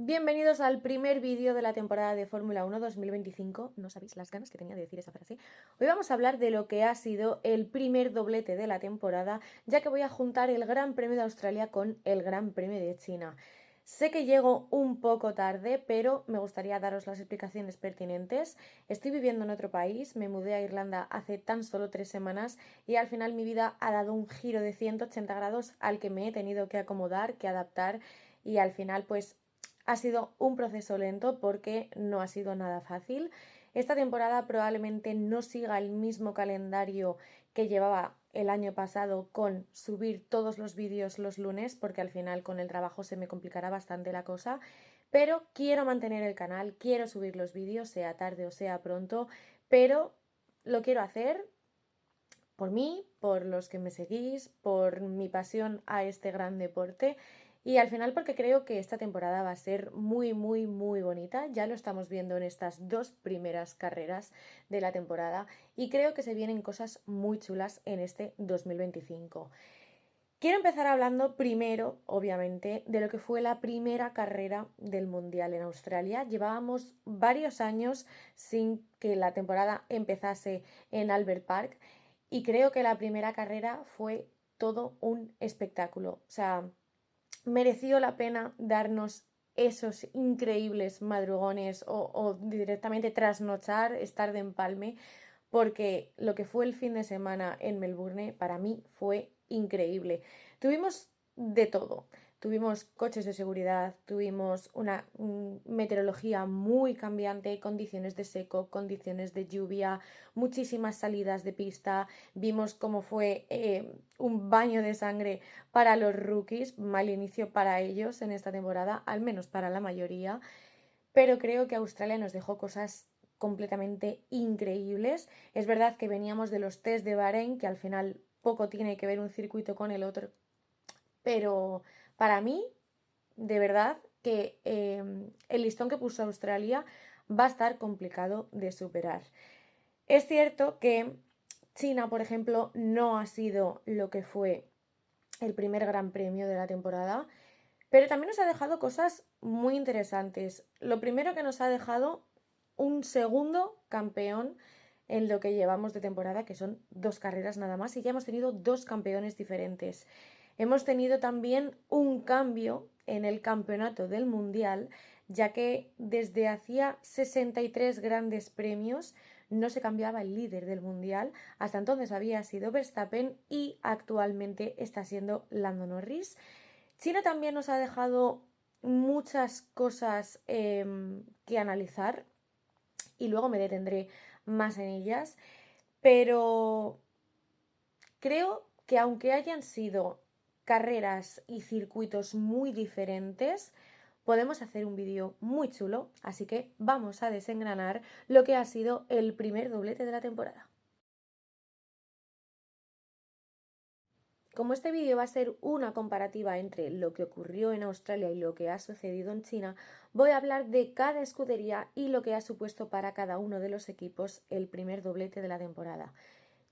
Bienvenidos al primer vídeo de la temporada de Fórmula 1 2025. No sabéis las ganas que tenía de decir esa frase. Hoy vamos a hablar de lo que ha sido el primer doblete de la temporada, ya que voy a juntar el Gran Premio de Australia con el Gran Premio de China. Sé que llego un poco tarde, pero me gustaría daros las explicaciones pertinentes. Estoy viviendo en otro país, me mudé a Irlanda hace tan solo 3 semanas y al final mi vida ha dado un giro de 180 grados al que me he tenido que acomodar, que adaptar y al final pues ha sido un proceso lento porque no ha sido nada fácil. Esta temporada probablemente no siga el mismo calendario que llevaba el año pasado con subir todos los vídeos los lunes, porque al final con el trabajo se me complicará bastante la cosa, pero quiero mantener el canal, quiero subir los vídeos, sea tarde o sea pronto, pero lo quiero hacer por mí, por los que me seguís, por mi pasión a este gran deporte y al final porque creo que esta temporada va a ser muy bonita. Ya lo estamos viendo en estas dos primeras carreras de la temporada y creo que se vienen cosas muy chulas en este 2025. Quiero empezar hablando primero, obviamente, de lo que fue la primera carrera del Mundial en Australia. Llevábamos varios años sin que la temporada empezase en Albert Park y creo que la primera carrera fue todo un espectáculo. O sea, mereció la pena darnos esos increíbles madrugones o directamente trasnochar, estar de empalme, porque lo que fue el fin de semana en Melbourne para mí fue increíble. Tuvimos de todo. Tuvimos coches de seguridad, tuvimos una meteorología muy cambiante, condiciones de seco, condiciones de lluvia, muchísimas salidas de pista, vimos cómo fue un baño de sangre para los rookies, mal inicio para ellos en esta temporada, al menos para la mayoría, pero creo que Australia nos dejó cosas completamente increíbles. Es verdad que veníamos de los test de Bahrein, que al final poco tiene que ver un circuito con el otro, pero para mí, de verdad, que el listón que puso Australia va a estar complicado de superar. Es cierto que China, por ejemplo, no ha sido lo que fue el primer gran premio de la temporada, pero también nos ha dejado cosas muy interesantes. Lo primero que nos ha dejado un segundo campeón en lo que llevamos de temporada, que son 2 carreras nada más, y ya hemos tenido 2 campeones diferentes. Hemos tenido también un cambio en el campeonato del mundial, ya que desde hacía 63 grandes premios no se cambiaba el líder del mundial. Hasta entonces había sido Verstappen y actualmente está siendo Lando Norris. China también nos ha dejado muchas cosas que analizar y luego me detendré más en ellas, pero creo que aunque hayan sido carreras y circuitos muy diferentes, podemos hacer un vídeo muy chulo, así que vamos a desengranar lo que ha sido el primer doblete de la temporada. Como este vídeo va a ser una comparativa entre lo que ocurrió en Australia y lo que ha sucedido en China, voy a hablar de cada escudería y lo que ha supuesto para cada uno de los equipos el primer doblete de la temporada.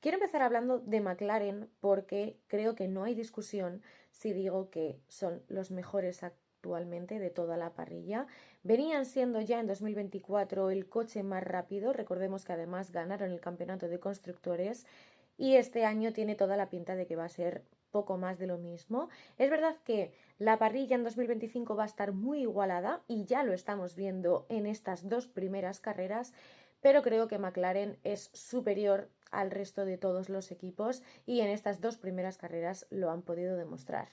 Quiero empezar hablando de McLaren porque creo que no hay discusión si digo que son los mejores actualmente de toda la parrilla. Venían siendo ya en 2024 el coche más rápido, recordemos que además ganaron el campeonato de constructores y este año tiene toda la pinta de que va a ser poco más de lo mismo. Es verdad que la parrilla en 2025 va a estar muy igualada y ya lo estamos viendo en estas 2 primeras carreras, pero creo que McLaren es superior al resto de todos los equipos y en estas 2 primeras carreras lo han podido demostrar.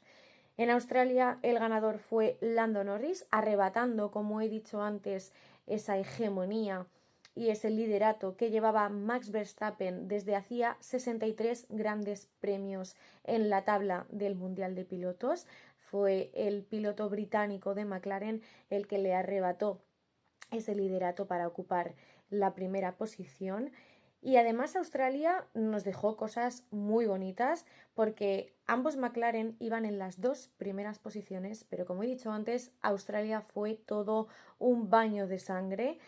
En Australia el ganador fue Lando Norris, arrebatando, como he dicho antes, esa hegemonía y ese liderato que llevaba Max Verstappen desde hacía 63 grandes premios en la tabla del Mundial de Pilotos. Fue el piloto británico de McLaren el que le arrebató ese liderato para ocupar la primera posición. Y además Australia nos dejó cosas muy bonitas porque ambos McLaren iban en las 2 primeras posiciones, pero como he dicho antes, Australia fue todo un baño de sangre.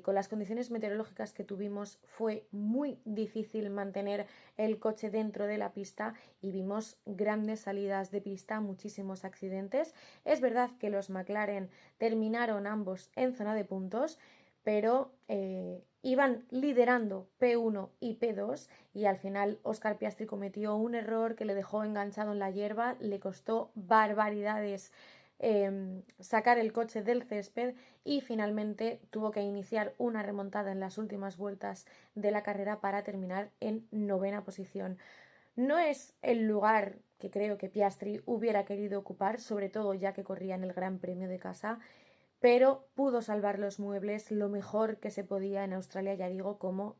con las condiciones meteorológicas que tuvimos fue muy difícil mantener el coche dentro de la pista y vimos grandes salidas de pista, muchísimos accidentes. Es verdad que los McLaren terminaron ambos en zona de puntos, pero iban liderando P1 y P2 y al final Oscar Piastri cometió un error que le dejó enganchado en la hierba, le costó barbaridades sacar el coche del césped y finalmente tuvo que iniciar una remontada en las últimas vueltas de la carrera para terminar en 9ª posición. No es el lugar que creo que Piastri hubiera querido ocupar, sobre todo ya que corría en el Gran Premio de casa, pero pudo salvar los muebles lo mejor que se podía en Australia, ya digo, como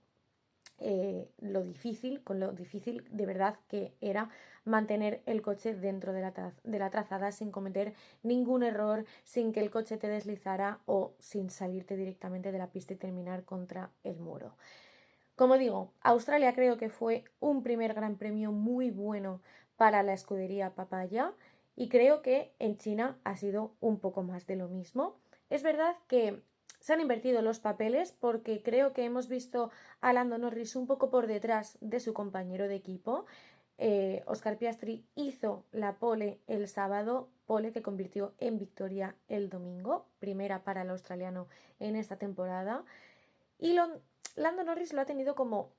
lo difícil de verdad que era mantener el coche dentro de la trazada sin cometer ningún error, sin que el coche te deslizara o sin salirte directamente de la pista y terminar contra el muro. Como digo, Australia creo que fue un primer gran premio muy bueno para la escudería Papaya y creo que en China ha sido un poco más de lo mismo. Es verdad que se han invertido los papeles porque creo que hemos visto a Lando Norris un poco por detrás de su compañero de equipo. Oscar Piastri hizo la pole el sábado, pole que convirtió en victoria el domingo, primera para el australiano en esta temporada. Y Lando Norris lo ha tenido como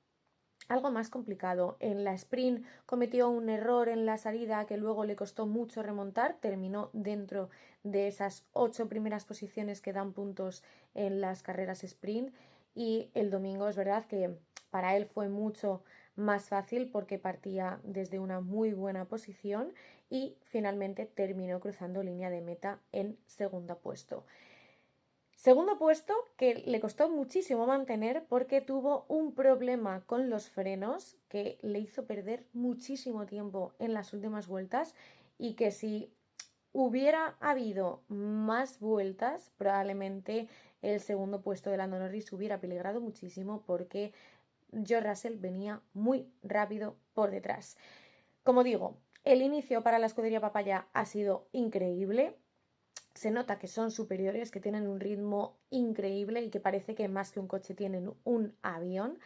algo más complicado. En la sprint cometió un error en la salida que luego le costó mucho remontar, terminó dentro de esas 8 primeras posiciones que dan puntos en las carreras sprint y el domingo es verdad que para él fue mucho más fácil porque partía desde una muy buena posición y finalmente terminó cruzando línea de meta en segundo puesto. Segundo puesto que le costó muchísimo mantener porque tuvo un problema con los frenos que le hizo perder muchísimo tiempo en las últimas vueltas y que si hubiera habido más vueltas probablemente el segundo puesto de Lando Norris hubiera peligrado muchísimo porque George Russell venía muy rápido por detrás. Como digo, el inicio para la escudería Papaya ha sido increíble. Se nota que son superiores, que tienen un ritmo increíble y que parece que más que un coche tienen un avión.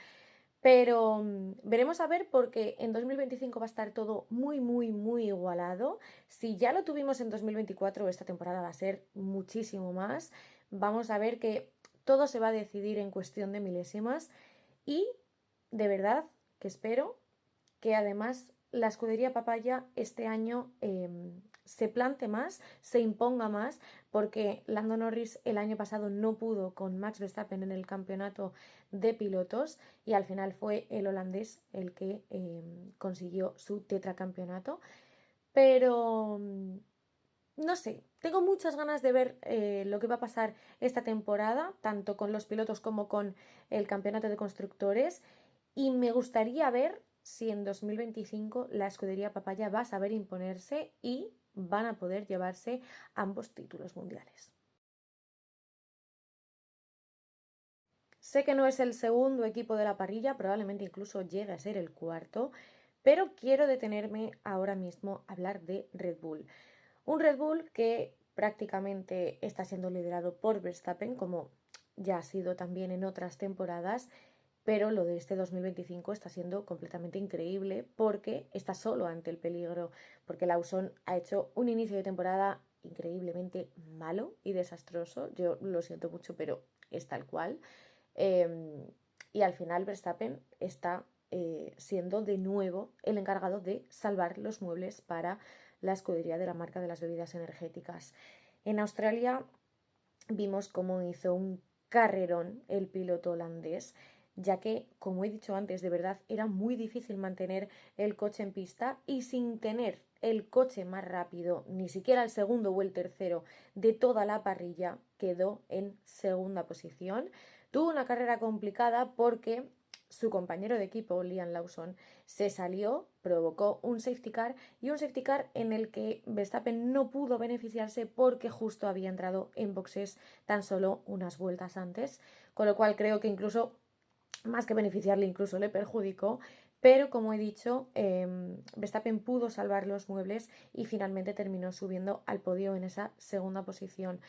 Pero veremos a ver porque en 2025 va a estar todo muy, muy, muy igualado. Si ya lo tuvimos en 2024, esta temporada va a ser muchísimo más. Vamos a ver que todo se va a decidir en cuestión de milésimas y de verdad que espero que además la escudería Papaya este año se plante más, se imponga más, porque Lando Norris el año pasado no pudo con Max Verstappen en el campeonato de pilotos y al final fue el holandés el que consiguió su tetracampeonato. Pero no sé, tengo muchas ganas de ver lo que va a pasar esta temporada, tanto con los pilotos como con el campeonato de constructores. Y me gustaría ver si en 2025 la escudería Papaya va a saber imponerse y van a poder llevarse ambos títulos mundiales. Sé que no es el segundo equipo de la parrilla, probablemente incluso llegue a ser el cuarto, pero quiero detenerme ahora mismo a hablar de Red Bull. Un Red Bull que prácticamente está siendo liderado por Verstappen, como ya ha sido también en otras temporadas, pero lo de este 2025 está siendo completamente increíble porque está solo ante el peligro, porque Lawson ha hecho un inicio de temporada increíblemente malo y desastroso. Yo lo siento mucho, pero es tal cual. Y al final Verstappen está siendo de nuevo el encargado de salvar los muebles para la escudería de la marca de las bebidas energéticas. En Australia vimos cómo hizo un carrerón el piloto holandés, ya que, como he dicho antes, de verdad era muy difícil mantener el coche en pista y sin tener el coche más rápido, ni siquiera el segundo o el tercero de toda la parrilla, quedó en segunda posición. Tuvo una carrera complicada porque su compañero de equipo, Liam Lawson, se salió, provocó un safety car y un safety car en el que Verstappen no pudo beneficiarse porque justo había entrado en boxes tan solo unas vueltas antes, con lo cual creo que incluso, más que beneficiarle, incluso le perjudicó. Pero como he dicho, Verstappen pudo salvar los muebles y finalmente terminó subiendo al podio en esa segunda posición.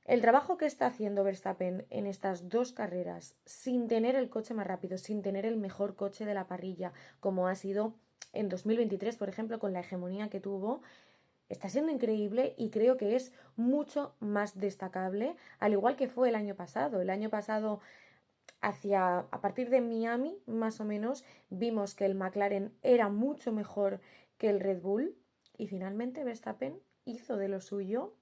El trabajo que está haciendo Verstappen en estas dos carreras, sin tener el coche más rápido, sin tener el mejor coche de la parrilla, como ha sido en 2023, por ejemplo, con la hegemonía que tuvo, está siendo increíble y creo que es mucho más destacable, al igual que fue el año pasado. El año pasado, a partir de Miami, más o menos, vimos que el McLaren era mucho mejor que el Red Bull y finalmente Verstappen hizo de lo suyo,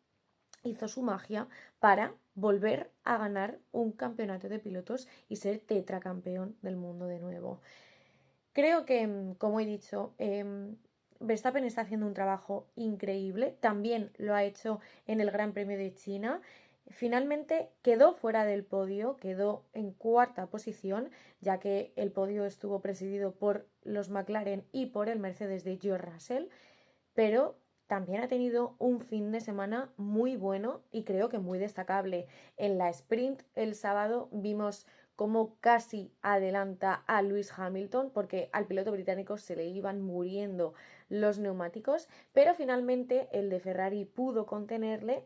hizo su magia para volver a ganar un campeonato de pilotos y ser tetracampeón del mundo de nuevo. Creo que, como he dicho, Verstappen está haciendo un trabajo increíble. También lo ha hecho en el Gran Premio de China. Finalmente quedó fuera del podio, quedó en cuarta posición, ya que el podio estuvo presidido por los McLaren y por el Mercedes de George Russell, pero también ha tenido un fin de semana muy bueno y creo que muy destacable. En la sprint el sábado vimos cómo casi adelanta a Lewis Hamilton porque al piloto británico se le iban muriendo los neumáticos, pero finalmente el de Ferrari pudo contenerle.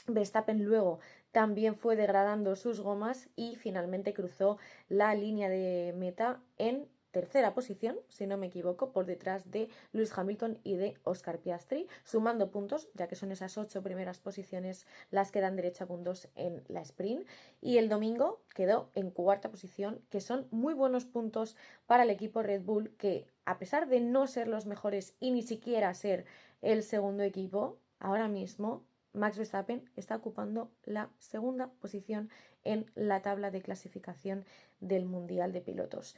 Verstappen luego también fue degradando sus gomas y finalmente cruzó la línea de meta en tercera posición, si no me equivoco, por detrás de Lewis Hamilton y de Oscar Piastri, sumando puntos, ya que son esas 8 primeras posiciones las que dan derecho a puntos en la sprint. Y el domingo quedó en cuarta posición, que son muy buenos puntos para el equipo Red Bull, que a pesar de no ser los mejores y ni siquiera ser el segundo equipo, ahora mismo Max Verstappen está ocupando la segunda posición en la tabla de clasificación del Mundial de Pilotos.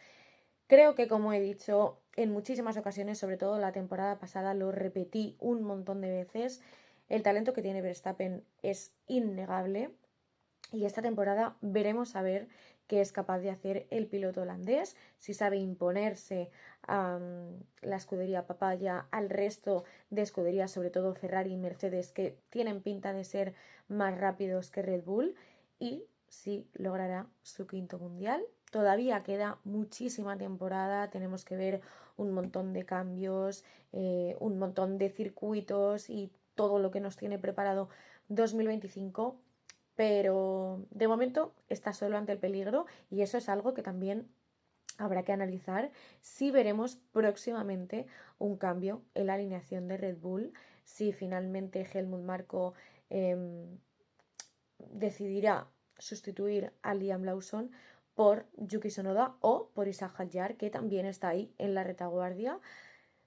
Creo que, como he dicho en muchísimas ocasiones, sobre todo la temporada pasada, lo repetí un montón de veces, el talento que tiene Verstappen es innegable y esta temporada veremos a ver qué es capaz de hacer el piloto holandés, si sabe imponerse a la escudería papaya, al resto de escuderías, sobre todo Ferrari y Mercedes, que tienen pinta de ser más rápidos que Red Bull, y si logrará su quinto mundial. Todavía queda muchísima temporada, tenemos que ver un montón de cambios, un montón de circuitos y todo lo que nos tiene preparado 2025, pero de momento está solo ante el peligro y eso es algo que también habrá que analizar si veremos próximamente un cambio en la alineación de Red Bull, si finalmente Helmut Marko decidirá sustituir a Liam Lawson por Yuki Tsunoda o por Isaac Hadjar, que también está ahí en la retaguardia.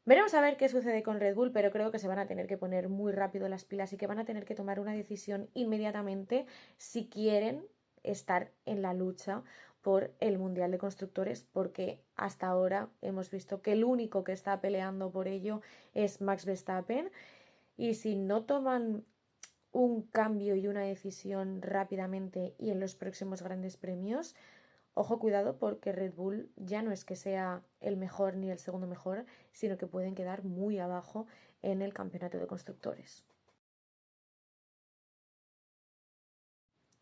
Veremos a ver qué sucede con Red Bull, pero creo que se van a tener que poner muy rápido las pilas y que van a tener que tomar una decisión inmediatamente si quieren estar en la lucha por el Mundial de Constructores, porque hasta ahora hemos visto que el único que está peleando por ello es Max Verstappen, y si no toman un cambio y una decisión rápidamente y en los próximos grandes premios, ojo, cuidado, porque Red Bull ya no es que sea el mejor ni el segundo mejor, sino que pueden quedar muy abajo en el campeonato de constructores.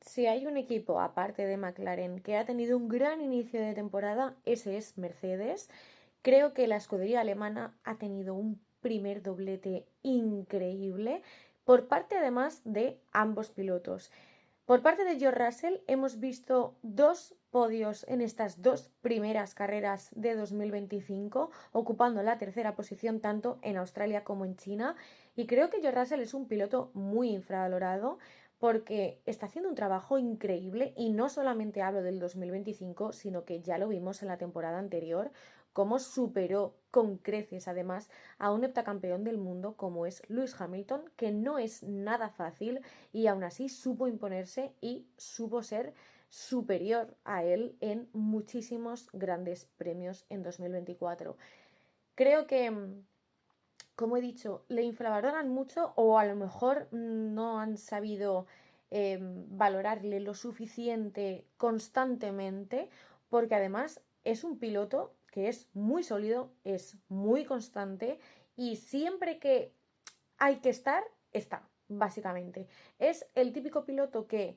Si hay un equipo, aparte de McLaren, que ha tenido un gran inicio de temporada, ese es Mercedes. Creo que la escudería alemana ha tenido un primer doblete increíble por parte además de ambos pilotos. Por parte de George Russell hemos visto dos podios en estas dos primeras carreras de 2025, ocupando la tercera posición tanto en Australia como en China. Y creo que George Russell es un piloto muy infravalorado porque está haciendo un trabajo increíble y no solamente hablo del 2025, sino que ya lo vimos en la temporada anterior, cómo superó con creces además a un heptacampeón del mundo como es Lewis Hamilton, que no es nada fácil y aún así supo imponerse y supo ser superior a él en muchísimos grandes premios en 2024. Creo que, como he dicho, le infravaloran mucho o a lo mejor no han sabido valorarle lo suficiente constantemente, porque además es un piloto que es muy sólido, es muy constante y siempre que hay que estar, está, básicamente. Es el típico piloto que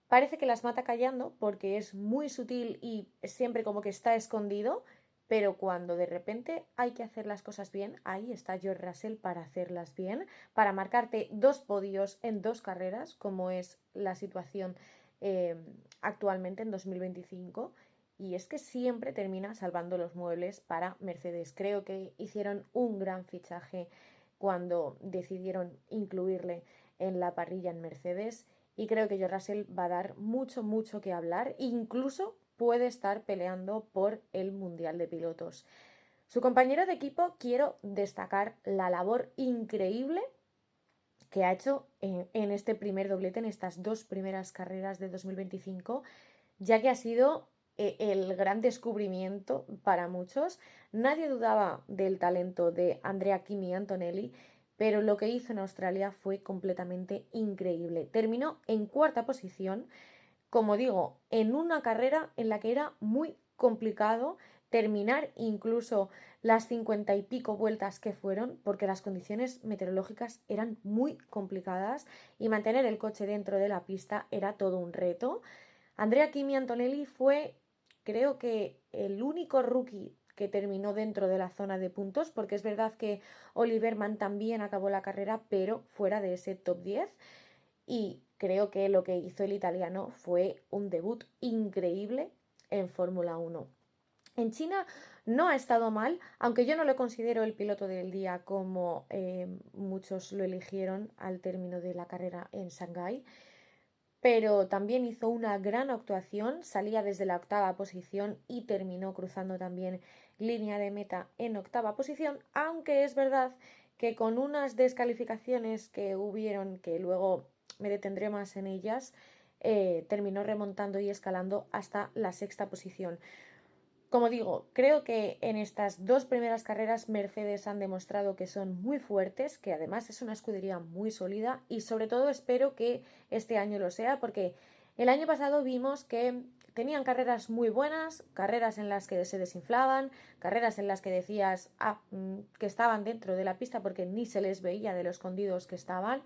parece que las mata callando porque es muy sutil y siempre como que está escondido, pero cuando de repente hay que hacer las cosas bien, ahí está George Russell para hacerlas bien, para marcarte 2 podios en 2 carreras, como es la situación actualmente en 2025. Y es que siempre termina salvando los muebles para Mercedes. Creo que hicieron un gran fichaje cuando decidieron incluirle en la parrilla en Mercedes. Y creo que George Russell va a dar mucho, mucho que hablar. Incluso puede estar peleando por el Mundial de Pilotos. Su compañero de equipo, quiero destacar la labor increíble que ha hecho en este primer doblete, en estas 2 primeras carreras de 2025, ya que ha sido el gran descubrimiento para muchos. Nadie dudaba del talento de Andrea Kimi Antonelli, pero lo que hizo en Australia fue completamente increíble. Terminó en 4ª posición, como digo, en una carrera en la que era muy complicado terminar incluso las 50 y pico vueltas que fueron, porque las condiciones meteorológicas eran muy complicadas y mantener el coche dentro de la pista era todo un reto. Andrea Kimi Antonelli fue, creo que, el único rookie que terminó dentro de la zona de puntos, porque es verdad que Oliver Mann también acabó la carrera, pero fuera de ese top 10. Y creo que lo que hizo el italiano fue un debut increíble en Fórmula 1. En China no ha estado mal, aunque yo no lo considero el piloto del día como muchos lo eligieron al término de la carrera en Shanghái, pero también hizo una gran actuación, salía desde la 8ª posición y terminó cruzando también línea de meta en 8ª posición, aunque es verdad que con unas descalificaciones que hubieron, que luego me detendré más en ellas, terminó remontando y escalando hasta la 6ª posición. Como digo, creo que en estas 2 primeras carreras Mercedes han demostrado que son muy fuertes, que además es una escudería muy sólida y sobre todo espero que este año lo sea, porque el año pasado vimos que tenían carreras muy buenas, carreras en las que se desinflaban, carreras en las que decías que estaban dentro de la pista porque ni se les veía de lo escondidos que estaban.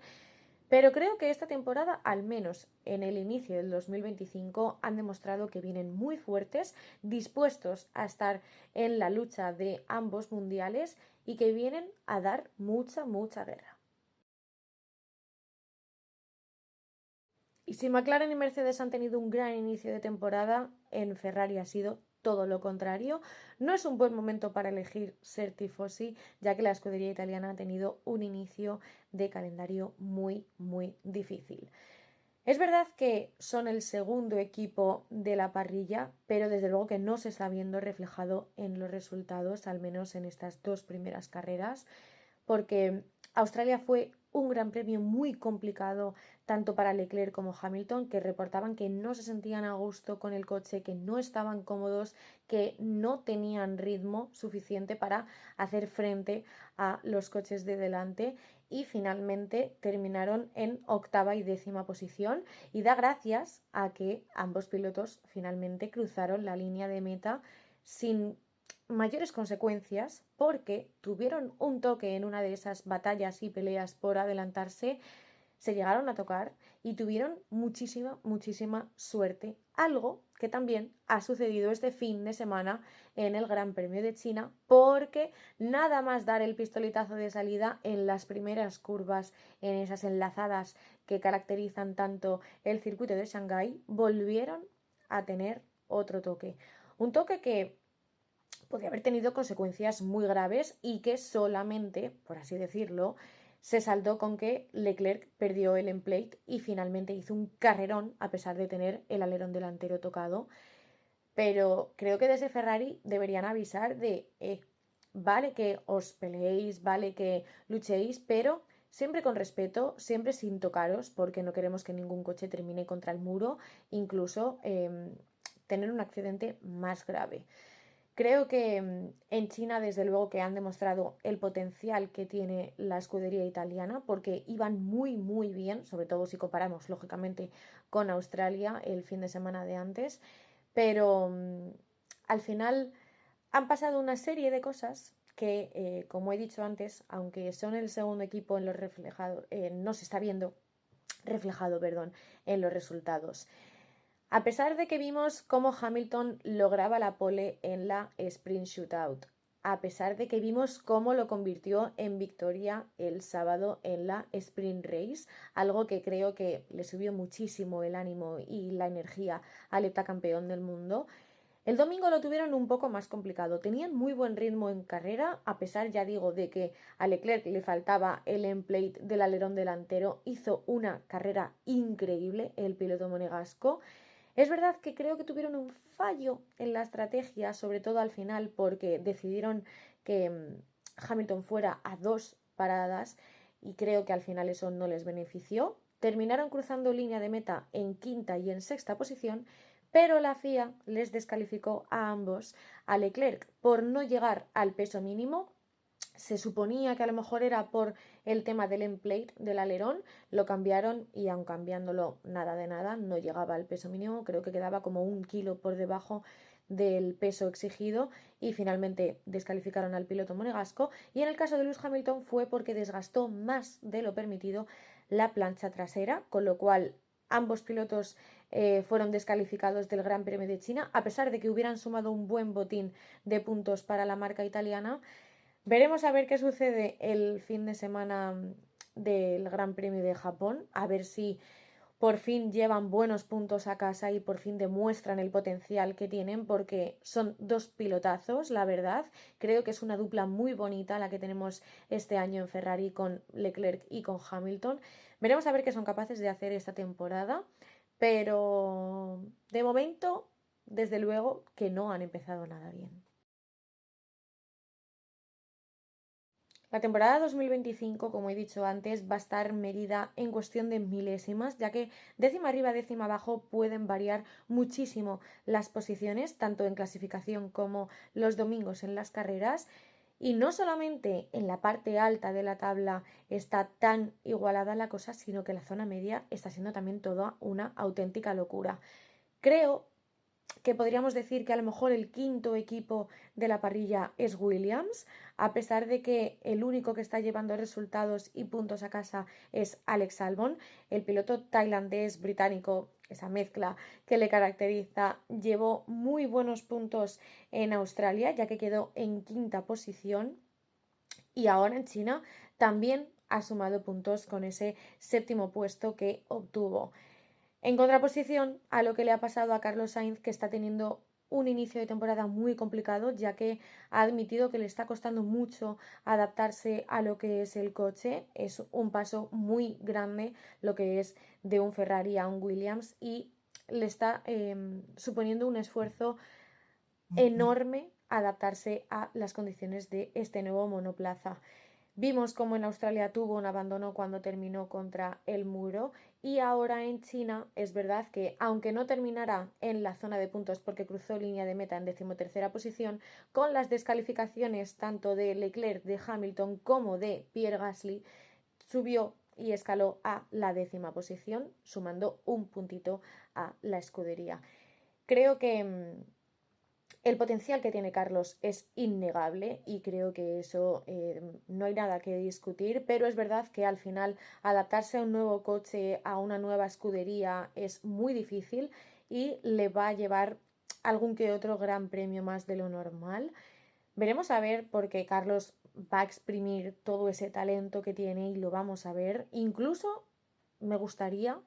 Pero creo que esta temporada, al menos en el inicio del 2025, han demostrado que vienen muy fuertes, dispuestos a estar en la lucha de ambos mundiales y que vienen a dar mucha, mucha guerra. Y si McLaren y Mercedes han tenido un gran inicio de temporada, en Ferrari ha sido todo lo contrario. No es un buen momento para elegir ser tifosi, ya que la escudería italiana ha tenido un inicio de calendario muy, muy difícil. Es verdad que son el segundo equipo de la parrilla, pero desde luego que no se está viendo reflejado en los resultados, al menos en estas 2 primeras carreras, porque Australia fue un gran premio muy complicado tanto para Leclerc como Hamilton, que reportaban que no se sentían a gusto con el coche, que no estaban cómodos, que no tenían ritmo suficiente para hacer frente a los coches de delante y finalmente terminaron en 8ª y 10ª posición y da gracias a que ambos pilotos finalmente cruzaron la línea de meta sin mayores consecuencias porque tuvieron un toque en una de esas batallas y peleas por adelantarse, se llegaron a tocar y tuvieron muchísima, muchísima suerte. Algo que también ha sucedido este fin de semana en el Gran Premio de China, porque nada más dar el pistoletazo de salida en las primeras curvas, en esas enlazadas que caracterizan tanto el circuito de Shanghái, volvieron a tener otro toque. Un toque que podría haber tenido consecuencias muy graves y que solamente, por así decirlo, se saldó con que Leclerc perdió el emplate y finalmente hizo un carrerón a pesar de tener el alerón delantero tocado. Pero creo que desde Ferrari deberían avisar de, vale que os peleéis, vale que luchéis, pero siempre con respeto, siempre sin tocaros, porque no queremos que ningún coche termine contra el muro, incluso tener un accidente más grave. Creo que en China, desde luego, que han demostrado el potencial que tiene la escudería italiana, porque iban muy, muy bien, sobre todo si comparamos, lógicamente, con Australia el fin de semana de antes, pero al final han pasado una serie de cosas que, como he dicho antes, aunque son el segundo equipo en los reflejados, no se está viendo reflejado, perdón, en los resultados. A pesar de que vimos cómo Hamilton lograba la pole en la sprint shootout, a pesar de que vimos cómo lo convirtió en victoria el sábado en la sprint race, algo que creo que le subió muchísimo el ánimo y la energía al heptacampeón del mundo, el domingo lo tuvieron un poco más complicado. Tenían muy buen ritmo en carrera, a pesar, ya digo, de que a Leclerc le faltaba el endplate del alerón delantero. Hizo una carrera increíble el piloto monegasco. Es verdad que creo que tuvieron un fallo en la estrategia, sobre todo al final, porque decidieron que Hamilton fuera a 2 paradas y creo que al final eso no les benefició. Terminaron cruzando línea de meta en quinta y en sexta posición, pero la FIA les descalificó a ambos, a Leclerc por no llegar al peso mínimo. Se suponía que a lo mejor era por el tema del endplate del alerón, lo cambiaron y aun cambiándolo nada de nada, no llegaba al peso mínimo, creo que quedaba como 1 kilo por debajo del peso exigido y finalmente descalificaron al piloto monegasco. Y en el caso de Lewis Hamilton fue porque desgastó más de lo permitido la plancha trasera, con lo cual ambos pilotos fueron descalificados del Gran Premio de China, a pesar de que hubieran sumado un buen botín de puntos para la marca italiana. Veremos a ver qué sucede el fin de semana del Gran Premio de Japón, a ver si por fin llevan buenos puntos a casa y por fin demuestran el potencial que tienen, porque son dos pilotazos, la verdad. Creo que es una dupla muy bonita la que tenemos este año en Ferrari con Leclerc y con Hamilton. Veremos a ver qué son capaces de hacer esta temporada, pero de momento, desde luego, que no han empezado nada bien. La temporada 2025, como he dicho antes, va a estar medida en cuestión de milésimas, ya que décima arriba, décima abajo pueden variar muchísimo las posiciones, tanto en clasificación como los domingos en las carreras. Y no solamente en la parte alta de la tabla está tan igualada la cosa, sino que la zona media está siendo también toda una auténtica locura. Creo que podríamos decir que a lo mejor el quinto equipo de la parrilla es Williams, a pesar de que el único que está llevando resultados y puntos a casa es Alex Albon, el piloto tailandés británico, esa mezcla que le caracteriza, llevó muy buenos puntos en Australia, ya que quedó en quinta posición, y ahora en China también ha sumado puntos con ese séptimo puesto que obtuvo. En contraposición a lo que le ha pasado a Carlos Sainz, que está teniendo un inicio de temporada muy complicado, ya que ha admitido que le está costando mucho adaptarse a lo que es el coche. Es un paso muy grande lo que es de un Ferrari a un Williams y le está suponiendo un esfuerzo enorme adaptarse a las condiciones de este nuevo monoplaza. Vimos cómo en Australia tuvo un abandono cuando terminó contra el muro y ahora en China es verdad que aunque no terminará en la zona de puntos porque cruzó línea de meta en 13ª posición, con las descalificaciones tanto de Leclerc, de Hamilton como de Pierre Gasly, subió y escaló a la 10ª posición, sumando un puntito a la escudería. Creo que el potencial que tiene Carlos es innegable y creo que eso no hay nada que discutir, pero es verdad que al final adaptarse a un nuevo coche, a una nueva escudería es muy difícil y le va a llevar algún que otro gran premio más de lo normal. Veremos a ver porque Carlos va a exprimir todo ese talento que tiene y lo vamos a ver. Incluso me gustaría,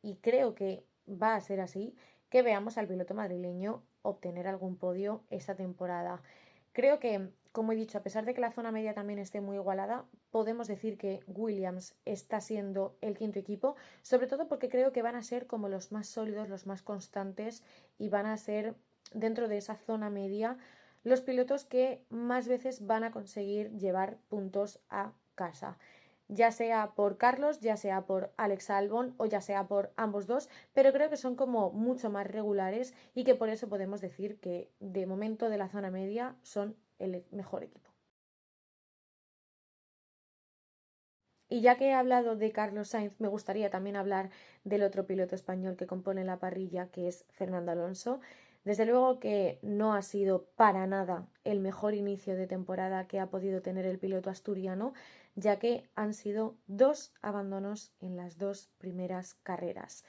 y creo que va a ser así, que veamos al piloto madrileño obtener algún podio esta temporada. Creo que, como he dicho, a pesar de que la zona media también esté muy igualada, podemos decir que Williams está siendo el quinto equipo, sobre todo porque creo que van a ser como los más sólidos, los más constantes y van a ser dentro de esa zona media los pilotos que más veces van a conseguir llevar puntos a casa, ya sea por Carlos, ya sea por Alex Albon o ya sea por ambos dos, pero creo que son como mucho más regulares y que por eso podemos decir que de momento de la zona media son el mejor equipo. Y ya que he hablado de Carlos Sainz, me gustaría también hablar del otro piloto español que compone la parrilla, que es Fernando Alonso. Desde luego que no ha sido para nada el mejor inicio de temporada que ha podido tener el piloto asturiano, ya que han sido 2 abandonos en las 2 primeras carreras.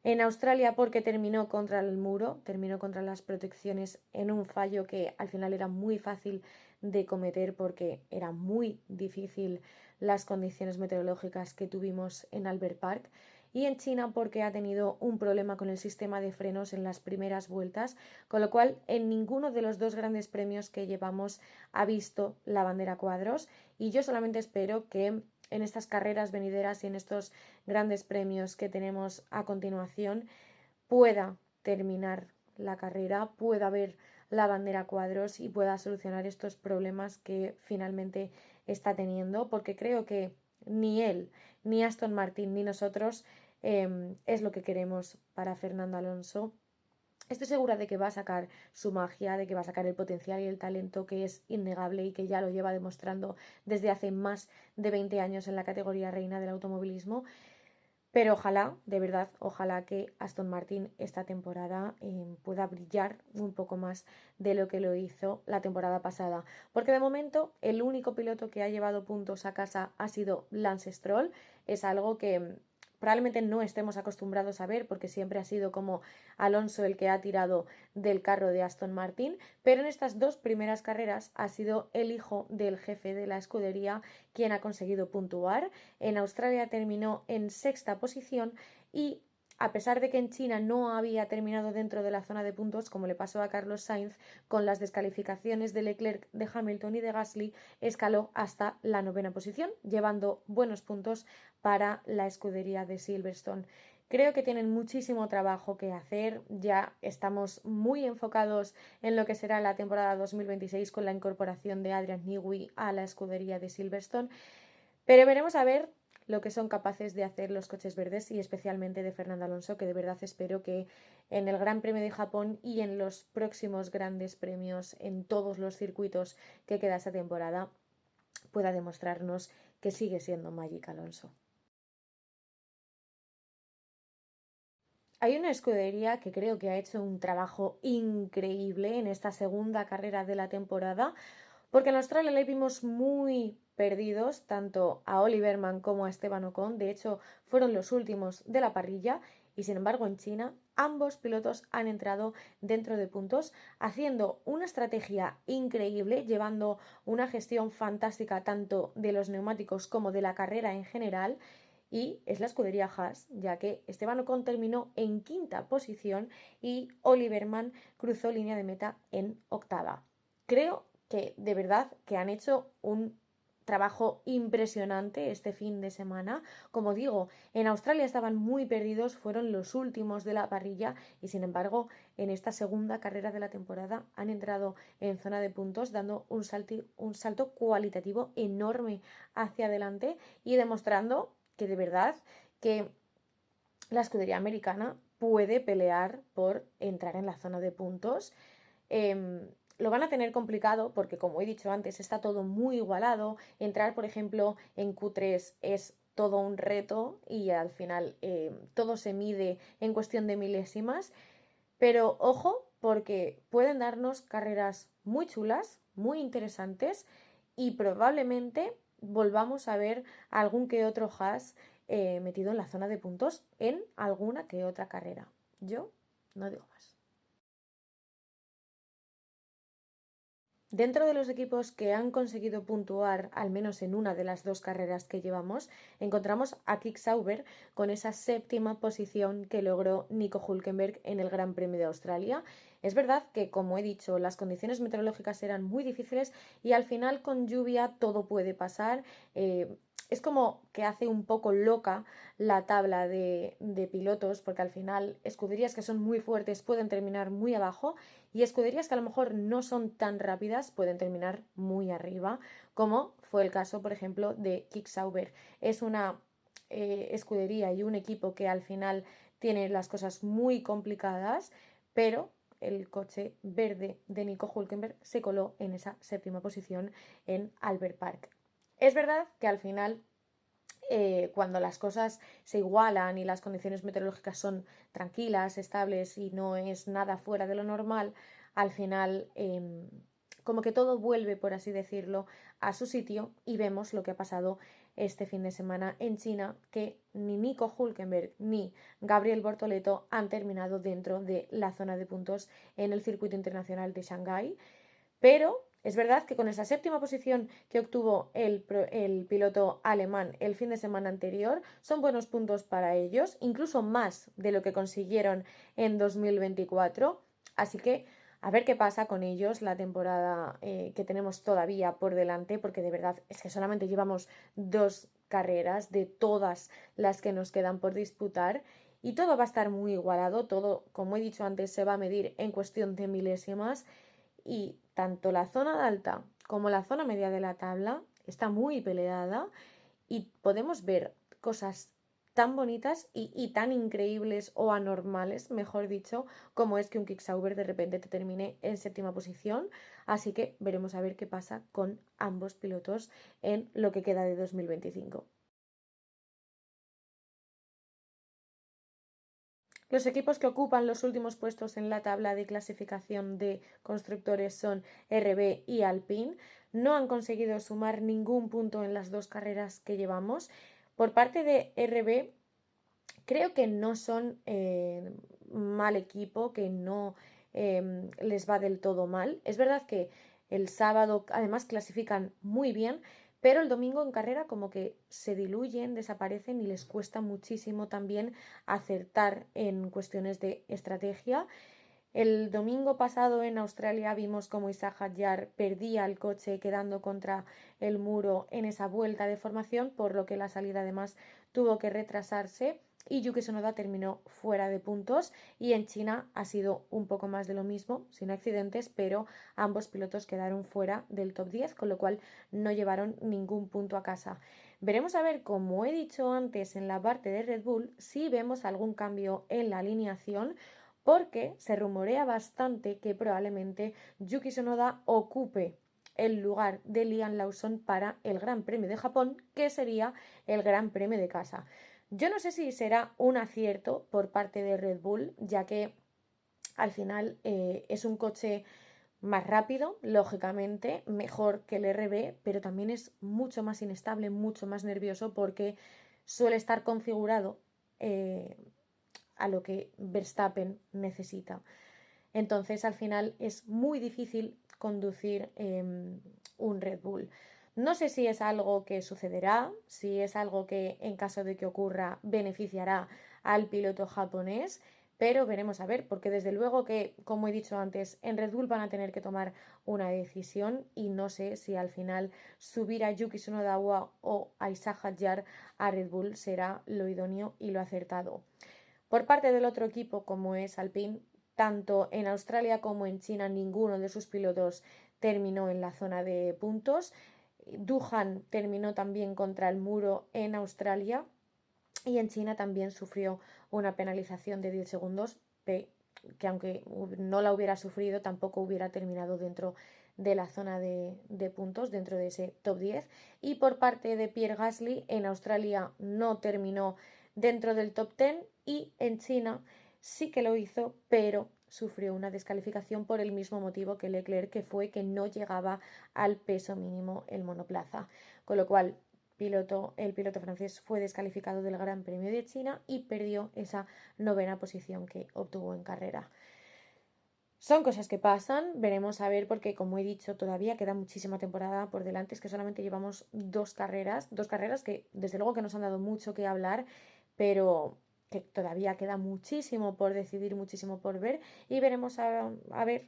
En Australia porque terminó contra el muro, terminó contra las protecciones en un fallo que al final era muy fácil de cometer porque era muy difícil las condiciones meteorológicas que tuvimos en Albert Park. Y en China porque ha tenido un problema con el sistema de frenos en las primeras vueltas, con lo cual en ninguno de los dos grandes premios que llevamos ha visto la bandera cuadros, y yo solamente espero que en estas carreras venideras y en estos grandes premios que tenemos a continuación pueda terminar la carrera, pueda ver la bandera cuadros y pueda solucionar estos problemas que finalmente está teniendo, porque creo que ni él, ni Aston Martin, ni nosotros es lo que queremos para Fernando Alonso. Estoy segura de que va a sacar su magia, de que va a sacar el potencial y el talento que es innegable y que ya lo lleva demostrando desde hace más de 20 años en la categoría reina del automovilismo. Pero ojalá, de verdad, ojalá que Aston Martin esta temporada pueda brillar un poco más de lo que lo hizo la temporada pasada. Porque de momento el único piloto que ha llevado puntos a casa ha sido Lance Stroll. Es algo que probablemente no estemos acostumbrados a ver porque siempre ha sido como Alonso el que ha tirado del carro de Aston Martin. Pero en estas dos primeras carreras ha sido el hijo del jefe de la escudería quien ha conseguido puntuar. En Australia terminó en sexta posición y a pesar de que en China no había terminado dentro de la zona de puntos, como le pasó a Carlos Sainz, con las descalificaciones de Leclerc, de Hamilton y de Gasly, escaló hasta la novena posición, llevando buenos puntos para la escudería de Silverstone. Creo que tienen muchísimo trabajo que hacer, ya estamos muy enfocados en lo que será la temporada 2026 con la incorporación de Adrian Newey a la escudería de Silverstone, pero veremos a ver lo que son capaces de hacer los coches verdes y especialmente de Fernando Alonso, que de verdad espero que en el Gran Premio de Japón y en los próximos grandes premios en todos los circuitos que queda esta temporada pueda demostrarnos que sigue siendo Magic Alonso. Hay una escudería que creo que ha hecho un trabajo increíble en esta segunda carrera de la temporada, porque en Australia le vimos muy perdidos tanto a Oliver Mann como a Esteban Ocon. De hecho, fueron los últimos de la parrilla y sin embargo en China ambos pilotos han entrado dentro de puntos haciendo una estrategia increíble, llevando una gestión fantástica tanto de los neumáticos como de la carrera en general. Y es la escudería Haas, ya que Esteban Ocon terminó en quinta posición y Oliver Mann cruzó línea de meta en octava. Creo que de verdad que han hecho un trabajo impresionante este fin de semana. Como digo, en Australia estaban muy perdidos, fueron los últimos de la parrilla y sin embargo en esta segunda carrera de la temporada han entrado en zona de puntos dando un salto cualitativo enorme hacia adelante y demostrando que de verdad que la escudería americana puede pelear por entrar en la zona de puntos. Lo van a tener complicado porque, como he dicho antes, está todo muy igualado. Entrar, por ejemplo, en Q3 es todo un reto y al final todo se mide en cuestión de milésimas. Pero ojo, porque pueden darnos carreras muy chulas, muy interesantes y probablemente volvamos a ver algún que otro Haas metido en la zona de puntos en alguna que otra carrera. Yo no digo más. Dentro de los equipos que han conseguido puntuar al menos en una de las dos carreras que llevamos, encontramos a Kick Sauber con esa séptima posición que logró Nico Hülkenberg en el Gran Premio de Australia. Es verdad que, como he dicho, las condiciones meteorológicas eran muy difíciles y al final con lluvia todo puede pasar. Es como que hace un poco loca la tabla de pilotos porque al final escuderías que son muy fuertes pueden terminar muy abajo y escuderías que a lo mejor no son tan rápidas pueden terminar muy arriba, como fue el caso, por ejemplo, de Kick Sauber. Es una escudería y un equipo que al final tiene las cosas muy complicadas, pero el coche verde de Nico Hülkenberg se coló en esa séptima posición en Albert Park. Es verdad que al final cuando las cosas se igualan y las condiciones meteorológicas son tranquilas, estables y no es nada fuera de lo normal, al final como que todo vuelve, por así decirlo, a su sitio y vemos lo que ha pasado este fin de semana en China, que ni Nico Hülkenberg ni Gabriel Bortoleto han terminado dentro de la zona de puntos en el circuito internacional de Shanghái, pero es verdad que con esa séptima posición que obtuvo el piloto alemán el fin de semana anterior, son buenos puntos para ellos, incluso más de lo que consiguieron en 2024, así que a ver qué pasa con ellos la temporada que tenemos todavía por delante, porque de verdad es que solamente llevamos 2 carreras de todas las que nos quedan por disputar y todo va a estar muy igualado, todo, como he dicho antes, se va a medir en cuestión de milésimas y tanto la zona alta como la zona media de la tabla está muy peleada y podemos ver cosas tan bonitas y tan increíbles o anormales, mejor dicho, como es que un Kick-Sauber de repente te termine en séptima posición. Así que veremos a ver qué pasa con ambos pilotos en lo que queda de 2025. Los equipos que ocupan los últimos puestos en la tabla de clasificación de constructores son RB y Alpine. No han conseguido sumar ningún punto en las 2 carreras que llevamos. Por parte de RB, creo que no son mal equipo, que no les va del todo mal. Es verdad que el sábado además clasifican muy bien, pero el domingo en carrera como que se diluyen, desaparecen y les cuesta muchísimo también acertar en cuestiones de estrategia. El domingo pasado en Australia vimos como Isaac Hadjar perdía el coche quedando contra el muro en esa vuelta de formación, por lo que la salida además tuvo que retrasarse y Yuki Tsunoda terminó fuera de puntos, y en China ha sido un poco más de lo mismo, sin accidentes, pero ambos pilotos quedaron fuera del top 10, con lo cual no llevaron ningún punto a casa. Veremos a ver, como he dicho antes en la parte de Red Bull, si vemos algún cambio en la alineación, porque se rumorea bastante que probablemente Yuki Tsunoda ocupe el lugar de Liam Lawson para el Gran Premio de Japón, que sería el Gran Premio de casa. Yo no sé si será un acierto por parte de Red Bull, ya que al final es un coche más rápido, lógicamente, mejor que el RB, pero también es mucho más inestable, mucho más nervioso, porque suele estar configurado a lo que Verstappen necesita. Entonces, al final es muy difícil conducir un Red Bull. No sé si es algo que sucederá, si es algo que en caso de que ocurra beneficiará al piloto japonés, pero veremos a ver, porque desde luego que, como he dicho antes, en Red Bull van a tener que tomar una decisión y no sé si al final subir a Yuki Tsunoda o a Isaac Hadjar a Red Bull será lo idóneo y lo acertado. Por parte del otro equipo, como es Alpine, tanto en Australia como en China ninguno de sus pilotos terminó en la zona de puntos. Duhan terminó también contra el muro en Australia y en China también sufrió una penalización de 10 segundos, que aunque no la hubiera sufrido tampoco hubiera terminado dentro de la zona de puntos, dentro de ese top 10. Y por parte de Pierre Gasly, en Australia no terminó dentro del top 10 y en China sí que lo hizo, pero sufrió una descalificación por el mismo motivo que Leclerc, que fue que no llegaba al peso mínimo el monoplaza. Con lo cual, el piloto francés fue descalificado del Gran Premio de China y perdió esa 9ª posición que obtuvo en carrera. Son cosas que pasan, veremos a ver, porque como he dicho, todavía queda muchísima temporada por delante, es que solamente llevamos 2 carreras que desde luego que nos han dado mucho que hablar, pero que todavía queda muchísimo por decidir, muchísimo por ver, y veremos a ver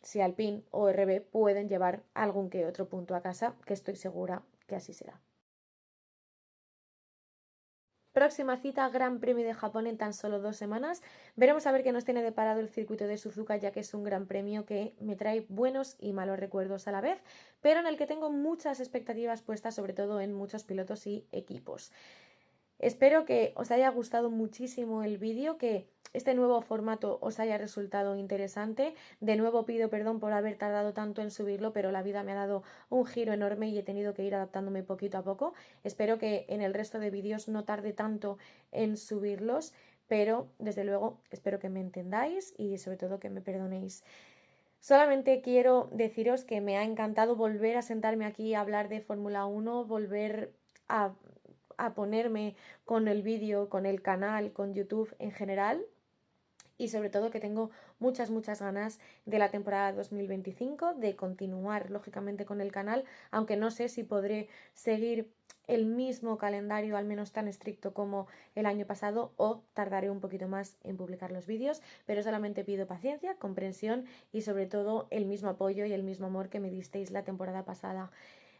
si Alpine o RB pueden llevar algún que otro punto a casa, que estoy segura que así será. Próxima cita, Gran Premio de Japón en tan solo 2 semanas. Veremos a ver qué nos tiene deparado el circuito de Suzuka, ya que es un gran premio que me trae buenos y malos recuerdos a la vez, pero en el que tengo muchas expectativas puestas, sobre todo en muchos pilotos y equipos. Espero que os haya gustado muchísimo el vídeo, que este nuevo formato os haya resultado interesante. De nuevo pido perdón por haber tardado tanto en subirlo, pero la vida me ha dado un giro enorme y he tenido que ir adaptándome poquito a poco. Espero que en el resto de vídeos no tarde tanto en subirlos, pero desde luego espero que me entendáis y sobre todo que me perdonéis. Solamente quiero deciros que me ha encantado volver a sentarme aquí a hablar de Fórmula 1, volver a, a ponerme con el vídeo, con el canal, con YouTube en general. Y sobre todo que tengo muchas ganas de la temporada 2025, de continuar lógicamente con el canal, aunque no sé si podré seguir el mismo calendario, al menos tan estricto como el año pasado, o tardaré un poquito más en publicar los vídeos, pero solamente pido paciencia, comprensión y sobre todo el mismo apoyo y el mismo amor que me disteis la temporada pasada.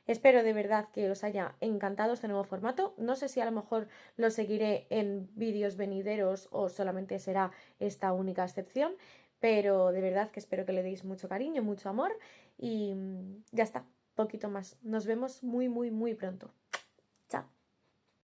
Espero de verdad que os haya encantado este nuevo formato. No sé si a lo mejor lo seguiré en vídeos venideros o solamente será esta única excepción, pero de verdad que espero que le deis mucho cariño, mucho amor y ya está, poquito más. Nos vemos muy pronto.